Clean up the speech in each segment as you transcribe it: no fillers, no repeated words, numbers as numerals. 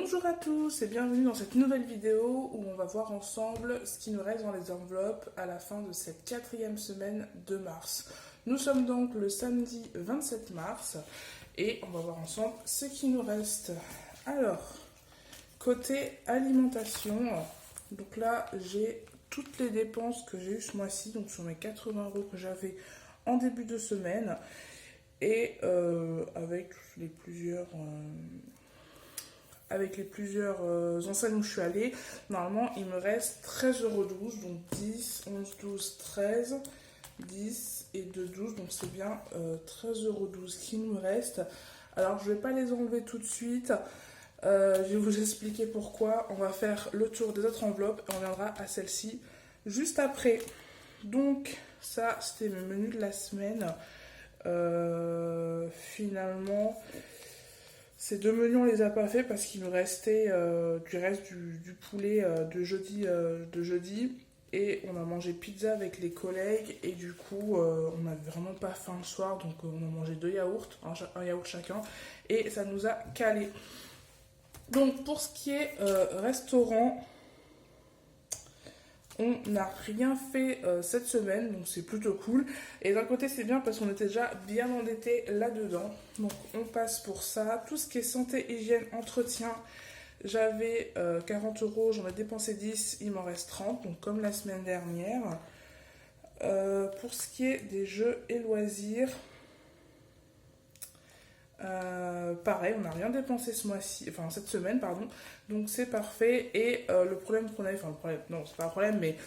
Bonjour à tous et bienvenue dans cette nouvelle vidéo où on va voir ensemble ce qui nous reste dans les enveloppes à la fin de cette 4e semaine de mars. Nous sommes donc le samedi 27 mars et on va voir ensemble ce qui nous reste. Alors, côté alimentation, donc là j'ai toutes les dépenses que j'ai eues ce mois-ci, donc sur mes 80 € que j'avais en début de semaine et avec les plusieurs enseignes où je suis allée, normalement il me reste 13,12 €, donc 10, 11, 12, 13, 10 et 2, 12, donc c'est bien 13,12 € qui me reste. Alors je ne vais pas les enlever tout de suite, je vais vous expliquer pourquoi. On va faire le tour des autres enveloppes et on reviendra à celle-ci juste après. Donc ça c'était mes menus de la semaine. Finalement... Ces deux menus, on les a pas fait parce qu'il nous restait du reste du poulet de jeudi. Et on a mangé pizza avec les collègues. Et du coup, on n'avait vraiment pas faim le soir. Donc, on a mangé 2 yaourts, un yaourt chacun. Et ça nous a calé. Donc, pour ce qui est restaurant, on n'a rien fait cette semaine, donc c'est plutôt cool. Et d'un côté, c'est bien parce qu'on était déjà bien endetté là-dedans. Donc, on passe pour ça. Tout ce qui est santé, hygiène, entretien, j'avais 40 €, j'en ai dépensé 10, il m'en reste 30, donc comme la semaine dernière. Pour ce qui est des jeux et loisirs, pareil, on n'a rien dépensé ce mois-ci, enfin cette semaine, pardon, donc c'est parfait. Et le problème qu'on avait, enfin le problème, non, c'est pas un problème, mais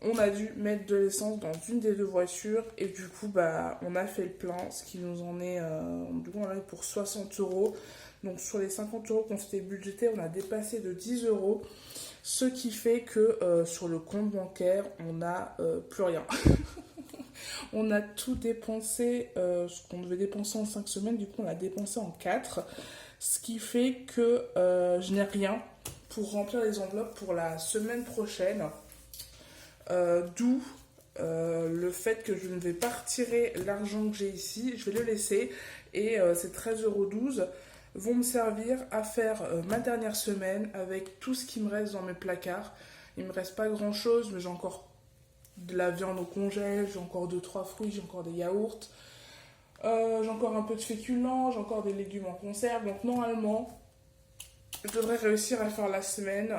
on a dû mettre de l'essence dans une des deux voitures et du coup, bah, on a fait le plein, ce qui nous en est, du coup, on en est pour 60 €. Donc sur les 50 € qu'on s'était budgété, on a dépassé de 10 €, ce qui fait que sur le compte bancaire, on n'a plus rien. On a tout dépensé, ce qu'on devait dépenser en 5 semaines, du coup on l'a dépensé en 4. Ce qui fait que je n'ai rien pour remplir les enveloppes pour la semaine prochaine. D'où le fait que je ne vais pas retirer l'argent que j'ai ici, je vais le laisser. Et ces 13,12 € vont me servir à faire ma dernière semaine avec tout ce qui me reste dans mes placards. Il ne me reste pas grand chose, mais j'ai encore de la viande au congèle, j'ai encore 2-3 fruits, j'ai encore des yaourts, j'ai encore un peu de féculents, j'ai encore des légumes en conserve. Donc normalement, je devrais réussir à faire la semaine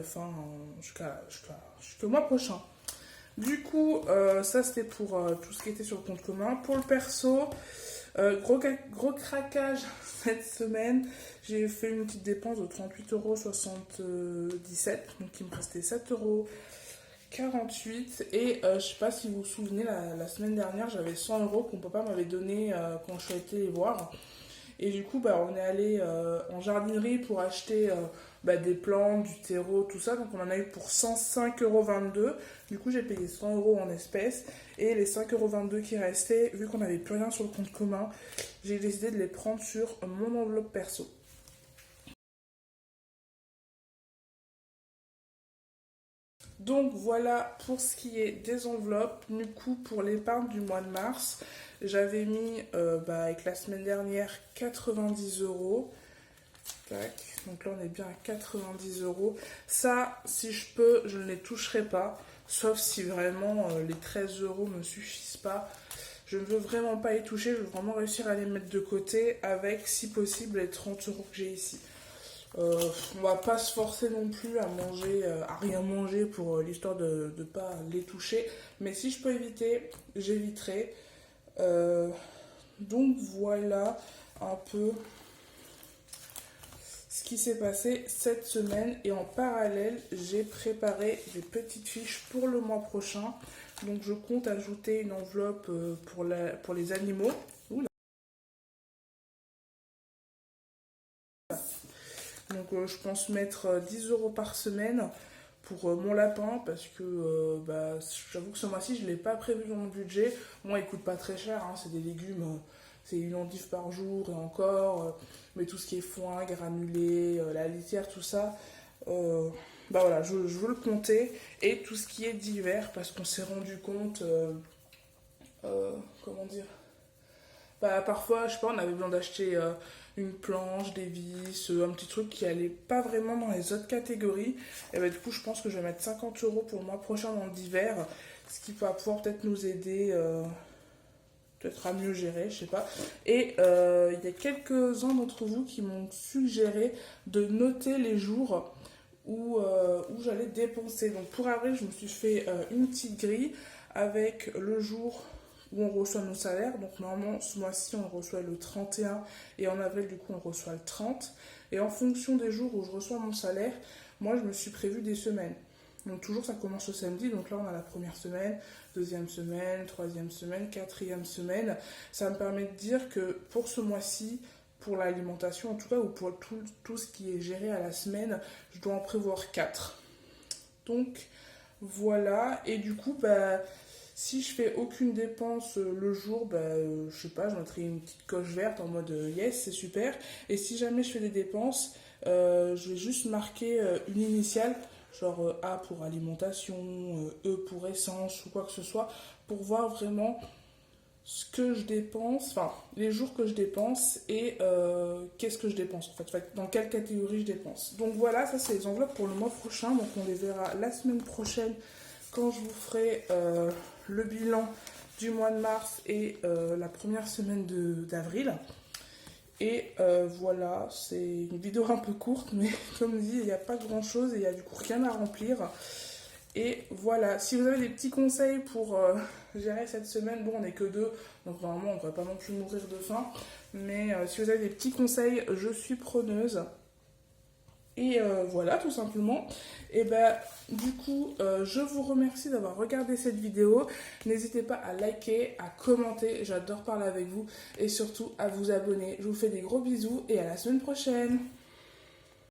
fin jusqu'au mois prochain. Du coup, ça c'était pour tout ce qui était sur le compte commun. Pour le perso, gros craquage cette semaine. J'ai fait une petite dépense de 38,77 €, donc il me restait 7,48 € Et je sais pas si vous vous souvenez, la semaine dernière, j'avais 100 € que mon papa m'avait donné quand je suis allée les voir. Et du coup, bah, on est allé en jardinerie pour acheter des plantes, du terreau, tout ça. Donc on en a eu pour 105,22 €. Du coup, j'ai payé 100 € en espèces. Et les 5,22 € qui restaient, vu qu'on n'avait plus rien sur le compte commun, j'ai décidé de les prendre sur mon enveloppe perso. Donc voilà pour ce qui est des enveloppes. Du coup, pour l'épargne du mois de mars, j'avais mis avec la semaine dernière 90 €. Tac. Donc là on est bien à 90 €. Ça, si je peux, je ne les toucherai pas. Sauf si vraiment les 13 € me suffisent pas. Je ne veux vraiment pas y toucher. Je veux vraiment réussir à les mettre de côté avec, si possible, les 30 € que j'ai ici. On va pas se forcer non plus à manger, à rien manger pour l'histoire de ne pas les toucher. Mais si je peux éviter, j'éviterai. Donc voilà un peu ce qui s'est passé cette semaine. Et en parallèle, j'ai préparé des petites fiches pour le mois prochain. Donc je compte ajouter une enveloppe pour les animaux. Oula. Donc je pense mettre 10 € par semaine pour mon lapin parce que j'avoue que ce mois-ci je ne l'ai pas prévu dans mon budget. Moi il coûte pas très cher, hein, c'est des légumes, c'est une endive par jour et encore, mais tout ce qui est foin, granulé, la litière, tout ça, voilà, je veux le compter. Et tout ce qui est divers parce qu'on s'est rendu compte, comment dire, parfois je sais pas, on avait besoin d'acheter une planche, des vis, un petit truc qui allait pas vraiment dans les autres catégories. Et bah du coup je pense que je vais mettre 50 € pour le mois prochain dans l'hiver, ce qui va pouvoir peut-être nous aider peut-être à mieux gérer, je sais pas. Et il y a quelques-uns d'entre vous qui m'ont suggéré de noter les jours où j'allais dépenser. Donc pour avril, je me suis fait une petite grille avec le jour où on reçoit nos salaires. Donc normalement, ce mois-ci, on le reçoit le 31 et en avril, du coup, on reçoit le 30. Et en fonction des jours où je reçois mon salaire, moi, je me suis prévu des semaines. Donc toujours, ça commence le samedi. Donc là, on a la première semaine, deuxième semaine, troisième semaine, quatrième semaine. Ça me permet de dire que pour ce mois-ci, pour l'alimentation en tout cas, ou pour tout ce qui est géré à la semaine, je dois en prévoir 4. Donc voilà, et du coup, bah, si je fais aucune dépense le jour, bah, je sais pas, je mettrai une petite coche verte en mode yes, c'est super. Et si jamais je fais des dépenses, je vais juste marquer une initiale, genre A pour alimentation, E pour essence ou quoi que ce soit, pour voir vraiment ce que je dépense, enfin les jours que je dépense et qu'est-ce que je dépense en fait, dans quelle catégorie je dépense. Donc voilà, ça c'est les enveloppes pour le mois prochain, donc on les verra la semaine prochaine quand je vous ferai le bilan du mois de mars et la première semaine d'avril. Et voilà, c'est une vidéo un peu courte, mais comme dit, il n'y a pas grand chose et il n'y a du coup rien à remplir. Et voilà, si vous avez des petits conseils pour gérer cette semaine, bon on n'est que deux, donc normalement on ne va pas non plus mourir de faim, mais si vous avez des petits conseils, je suis preneuse. Et voilà, tout simplement. Et ben, du coup, je vous remercie d'avoir regardé cette vidéo. N'hésitez pas à liker, à commenter, j'adore parler avec vous, et surtout à vous abonner. Je vous fais des gros bisous et à la semaine prochaine.